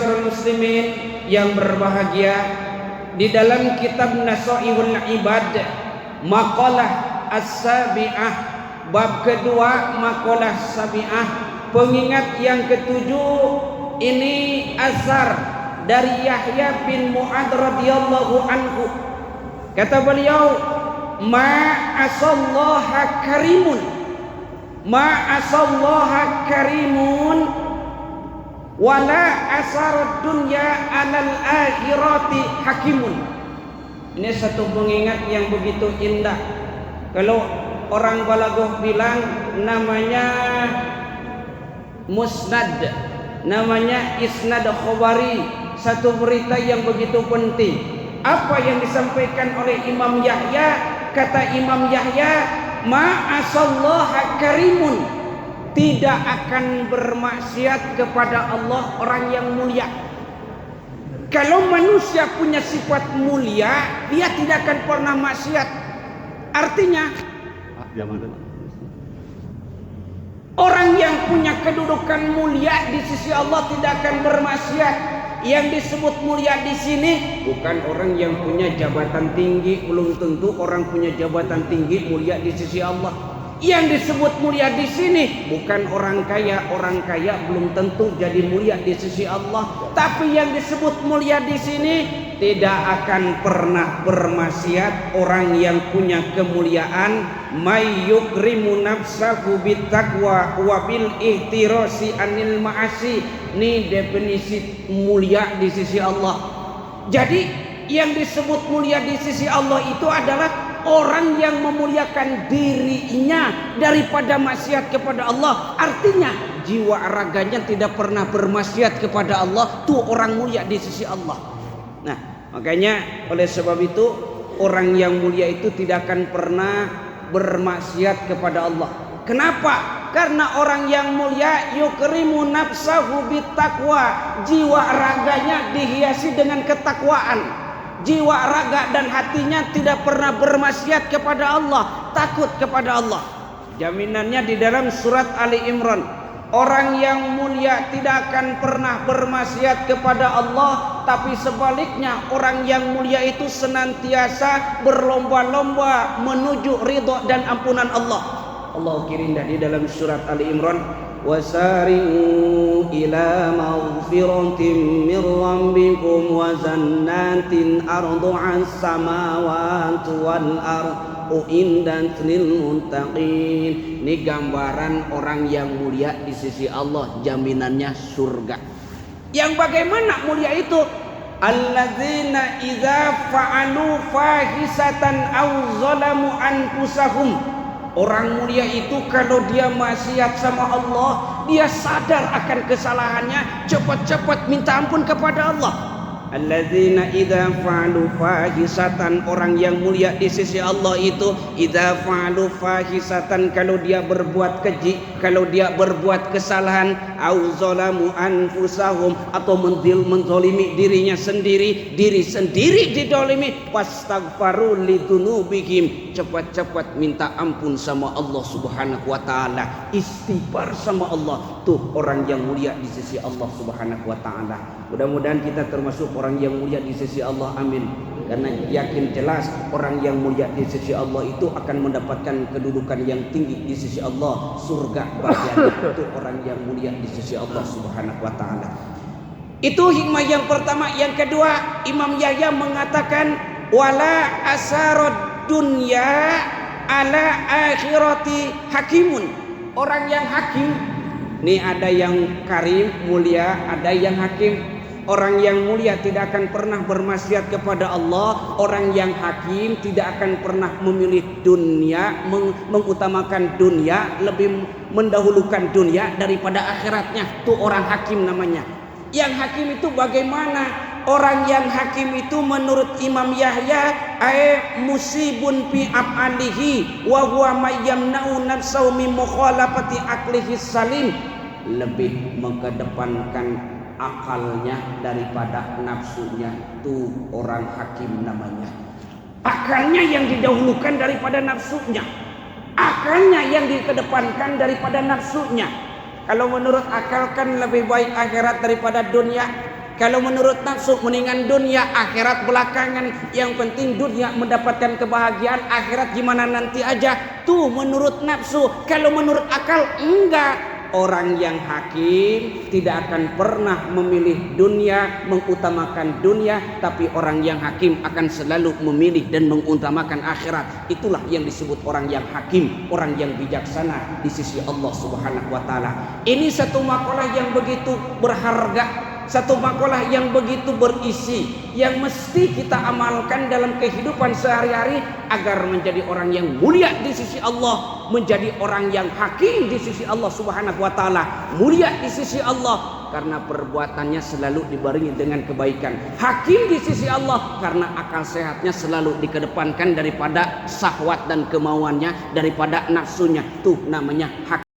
ma'asyiral muslimin yang berbahagia, di dalam kitab Nasaihul Ibad maqalah as-sabi'ah, bab kedua maqalah sabi'ah, pengingat yang ketujuh, ini asar dari Yahya bin Mu'ad radhiyallahu anhu. Kata beliau, ma'asallaha karimun, ma'asallaha karimun wala asar dunya alal akhirati hakimun. Ini satu pengingat yang begitu indah. Kalau orang balaghah bilang namanya musnad, namanya isnad khabari, satu berita yang begitu penting. Apa yang disampaikan oleh Imam Yahya? Kata Imam Yahya, ma'asallaha karimun, tidak akan bermaksiat kepada Allah orang yang mulia. Kalau manusia punya sifat mulia, dia tidak akan pernah maksiat. Artinya orang yang punya kedudukan mulia di sisi Allah tidak akan bermaksiat. Yang disebut mulia di sini bukan orang yang punya jabatan tinggi, belum tentu orang punya jabatan tinggi mulia di sisi Allah. Yang disebut mulia di sini bukan orang kaya belum tentu jadi mulia di sisi Allah. Tapi yang disebut mulia di sini tidak akan pernah bermaksiat orang yang punya kemuliaan. May yukrimu nafsahu bittaqwa wa bil ihtirasi anil ma'asi. Ini definisi mulia di sisi Allah. Jadi yang disebut mulia di sisi Allah itu adalah orang yang memuliakan dirinya daripada maksiat kepada Allah. Artinya jiwa raganya tidak pernah bermaksiat kepada Allah. Itu orang mulia di sisi Allah. Nah, makanya oleh sebab itu orang yang mulia itu tidak akan pernah bermaksiat kepada Allah. Kenapa? Karena orang yang mulia yukrimu nafsahu bittaqwa, jiwa raganya dihiasi dengan ketakwaan. Jiwa raga dan hatinya tidak pernah bermaksiat kepada Allah, takut kepada Allah. Jaminannya di dalam surat Ali Imran. Orang yang mulia tidak akan pernah bermaksiat kepada Allah, tapi sebaliknya orang yang mulia itu senantiasa berlomba-lomba menuju ridha dan ampunan Allah. Allah kirimnya di dalam surat Ali Imran, wasari'u ila maghfiratin min rabbikum wa jannatin ardu'as samawati wal ardu uiddat lil muttaqin. Ini gambaran orang yang mulia di sisi Allah, jaminannya surga. Yang bagaimana mulia itu? Alladzina idza fa'alu fahisatan aw zalamu anfusahum. Orang mulia itu kalau dia maksiat sama Allah, dia sadar akan kesalahannya, cepat-cepat minta ampun kepada Allah. Alladzina idza fa'alu fahisatan, orang yang mulia di sisi Allah itu idza fa'alu fahisatan, kalau dia berbuat keji, kalau dia berbuat kesalahan, au zalamu anfusahum, atau menzalimi dirinya sendiri, diri sendiri didolimi, wastaghfaru lidzunubihim, cepat-cepat minta ampun sama Allah Subhanahu wa taala, istighfar sama Allah. Tuh orang yang mulia di sisi Allah Subhanahu wa taala. Mudah-mudahan kita termasuk orang yang mulia di sisi Allah, amin. Karena yakin jelas orang yang mulia di sisi Allah itu akan mendapatkan kedudukan yang tinggi di sisi Allah, surga bagiannya. Itu orang yang mulia di sisi Allah Subhanahu wa taala. Itu hikmah yang pertama. Yang kedua, Imam Yahya mengatakan wala asarad dunya ala akhirati hakimun. Orang yang hakim, nih ada yang karim mulia, ada yang hakim. Orang yang mulia tidak akan pernah bermaksiat kepada Allah. Orang yang hakim tidak akan pernah memilih dunia, mengutamakan dunia, lebih mendahulukan dunia daripada akhiratnya. Itu orang hakim namanya. Yang hakim itu bagaimana? Orang yang hakim itu menurut Imam Yahya musibun fi af'alihi wa huwa mayyamna'u nafsahu min mukhalafati aqlihi salim. Lebih mengedepankan akalnya daripada nafsunya. Itu orang hakim namanya. Akalnya yang didahulukan daripada nafsunya, akalnya yang dikedepankan daripada nafsunya. Kalau menurut akal kan lebih baik akhirat daripada dunia. Kalau menurut nafsu mendingan dunia, akhirat belakangan. Yang penting dunia mendapatkan kebahagiaan, akhirat gimana nanti aja. Tuh menurut nafsu. Kalau menurut akal enggak. Orang yang hakim tidak akan pernah memilih dunia, mengutamakan dunia, tapi orang yang hakim akan selalu memilih dan mengutamakan akhirat. Itulah yang disebut orang yang hakim, orang yang bijaksana di sisi Allah Subhanahu wa taala. Ini satu makalah yang begitu berharga, satu makalah yang begitu berisi, yang mesti kita amalkan dalam kehidupan sehari-hari agar menjadi orang yang mulia di sisi Allah, menjadi orang yang hakim di sisi Allah Subhanahu wa taala, mulia di sisi Allah karena perbuatannya selalu dibarengi dengan kebaikan, hakim di sisi Allah karena akal sehatnya selalu dikedepankan daripada syahwat dan kemauannya, daripada nafsunya. Tuh namanya hakim.